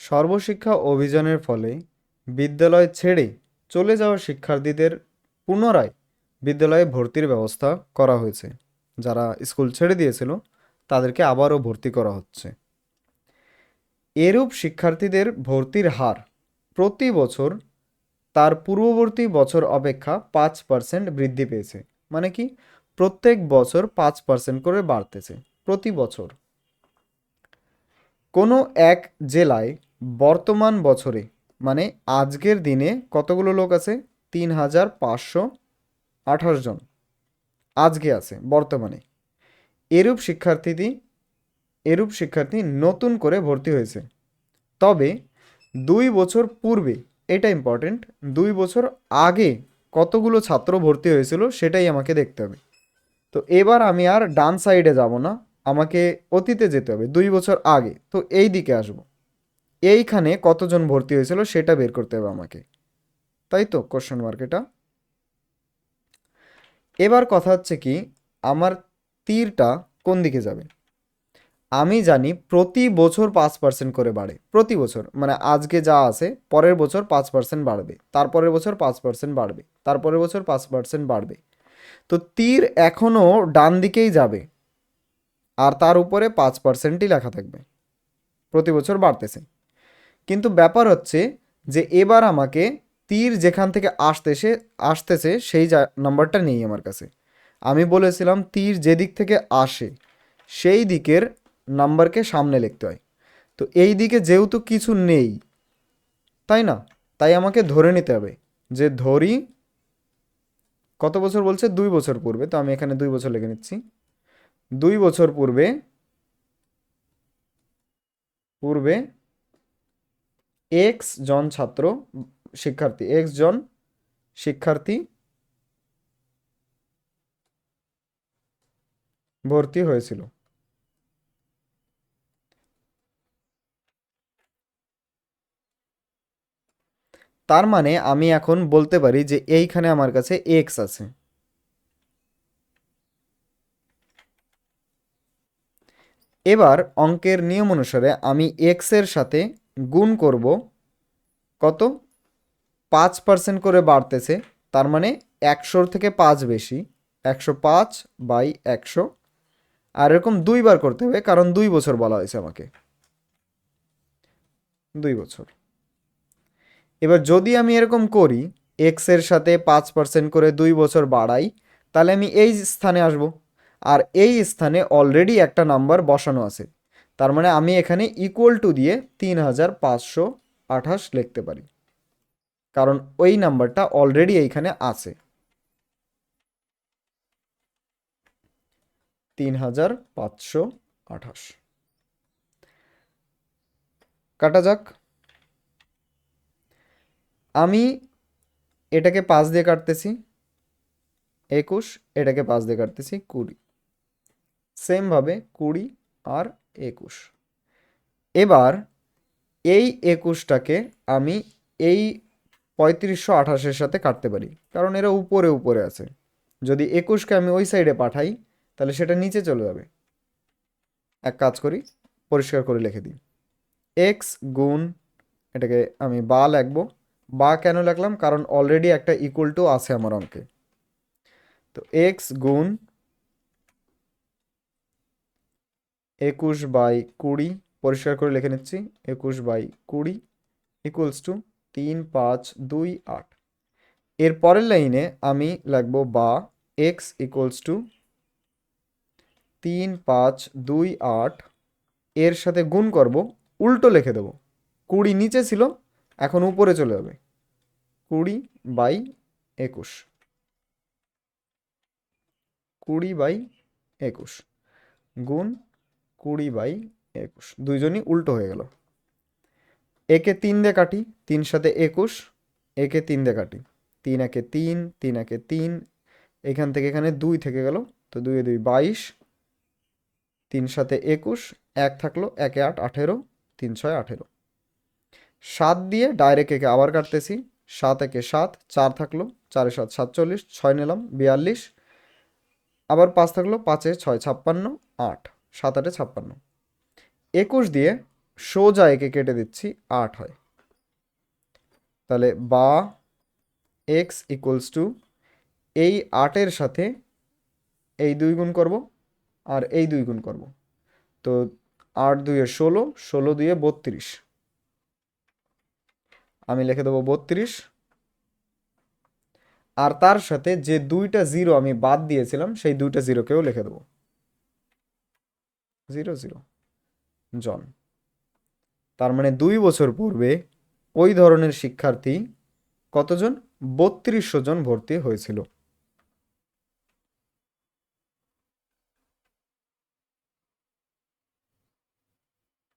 সর্বশিক্ষা অভিযানের ফলে বিদ্যালয় ছেড়ে চলে যাওয়া শিক্ষার্থীদের পুনরায় বিদ্যালয়ে ভর্তির ব্যবস্থা করা হয়েছে। যারা স্কুল ছেড়ে দিয়েছিল তাদেরকে আবারও ভর্তি করা হচ্ছে। এরূপ শিক্ষার্থীদের ভর্তির হার প্রতি বছর তার পূর্ববর্তী বছর অপেক্ষা 5% বৃদ্ধি পেয়েছে। মানে কি, প্রত্যেক বছর 5% করে বাড়তেছে প্রতি বছর। কোনো এক জেলায় বর্তমান বছরে, মানে আজকের দিনে কতগুলো লোক আছে? 3,528 জন আজকে আছে বর্তমানে। এরূপ শিক্ষার্থী নতুন করে ভর্তি হয়েছে। তবে 2 বছর পূর্বে, এটা ইম্পর্টেন্ট, 2 বছর আগে কতগুলো ছাত্র ভর্তি হয়েছিল সেটাই আমাকে দেখতে হবে। তো এবার আমি আর ডান সাইডে যাব না, আমাকে অতীতে যেতে হবে 2 বছর আগে। তো এই দিকে আসব, এইখানে কতজন ভর্তি হয়েছিল সেটা বের করতে হবে আমাকে, তাই তো? কোশ্চেন মার্ক এটা। এবার কথা হচ্ছে কি, আমার তীরটা কোন দিকে যাবে? আমি জানি প্রতি বছর 5% করে বাড়ে, প্রতি বছর, মানে আজকে যা আছে পরের বছর 5% বাড়বে, তারপরের বছর 5% বাড়বে, তারপরের বছর 5% বাড়বে। তো তীর এখনও ডান দিকেই যাবে, আর তার উপরে 5%ই লেখা থাকবে, প্রতি বছর বাড়তেছে। কিন্তু ব্যাপার হচ্ছে যে এবার আমাকে তীর যেখান থেকে আসতেছে সেই নাম্বারটা নেই আমার কাছে। আমি বলেছিলাম তীর যেদিক থেকে আসে সেই দিকের নাম্বারকে সামনে লিখতে হয়। তো এই দিকে যেহেতু কিছু নেই, তাই না, তাই আমাকে ধরে নিতে হবে যে ধরি কত বছর বলছে, 2 বছর পূর্বে। তো আমি এখানে 2 বছর লিখে নিচ্ছি। 2 বছর পূর্বে পূর্বে এক্স জন শিক্ষার্থী ভর্তি হয়েছিল। তার মানে আমি এখন বলতে পারি যে এইখানে আমার কাছে এক্স আছে। এবার অঙ্কের নিয়ম অনুসারে আমি এক্স এর সাথে গুণ করব। কত? 5% করে বাড়তেছে, তার মানে 100-র থেকে 5 বেশি, 105/100। আর এরকম 2বার করতে হবে, কারণ 2 বছর বলা হয়েছে আমাকে, 2 বছর। এবার যদি আমি এরকম করি, এক্স এর সাথে 5% করে 2 বছর বাড়াই, তাহলে আমি এই স্থানে আসব। আর এই স্থানে অলরেডি একটা নাম্বার বসানো আছে, তার মানে আমি এখানে ইকুয়াল টু দিয়ে 3,528 লিখতে পারি, কারণ ওই নাম্বারটা অলরেডি এইখানে আছে। 3,528 কাটা যাক। আমি এটাকে 5 দিয়ে কাটতেছি 21, এটাকে 5 দিয়ে কাটতেছি 20, সেমভাবে 20 আর 21। এবার এই 21টাকে আমি এই 3528-এর সাথে কাটতে পারি, কারণ এরা উপরে উপরে আছে। যদি 21কে আমি ওই সাইডে পাঠাই তাহলে সেটা নিচে চলে যাবে। এক কাজ করি, পরিষ্কার করে লিখে দিই। এক্স গুণ, এটাকে আমি বা লিখবো। বা কেন লিখলাম? কারণ অলরেডি একটা ইকুয়াল টু আছে আমার অঙ্কে। তো এক্স গুণ 21/20, পরিষ্কার করে লিখে নিচ্ছি, 21/20 ইকুয়ালস টু 3,528। এর পরের লাইনে আমি লিখবো বা এক্স ইকুয়ালস টু 3,528, এর সাথে গুণ করব, উল্টো লিখে দেবো। 20 নিচে ছিল, এখন উপরে চলে যাবে, 20/21, 20/21 গুণ 20/21, দুইজনই উল্টো হয়ে গেল। একে 3 দিয়ে কাটি, 3 সাথে 21, একে 3 দিয়ে কাটি, 3 একে 3, 3 একে 3, এখান থেকে এখানে 2 থেকে গেল, তো 2 এ 2 22, 3 সাথে 21, 1 থাকলো, 1 এ 8, 18, 3 6 18। 7 দিয়ে ডাইরেক্ট একে আবার কাটতেছি, 7 একে 7, 4 থাকলো, 4 এ 7 47, 6 নিলাম 42, আবার 5 থাকলো, 5 এ 6 56, 8, 7 8 56। 21 দিয়ে সোজা একে কেটে দিচ্ছি, 8 হয়। তাহলে বা এক্স ইকুয়ালস টু এই 8-এর সাথে এই 2 গুণ করব আর এই 2 গুণ করব। তো 8 2-এ 16, 16 2-এ 32। আমি লিখে দেবো 32। আর তার সাথে যে 2টা জিরো আমি বাদ দিয়েছিলাম সেই 2টা জিরোকেও লিখে দেবো, 0 0 জন। তার মানে 2 বছর পূর্বে ওই ধরনের শিক্ষার্থী কতজন? 3200 জন ভর্তি হয়েছিল।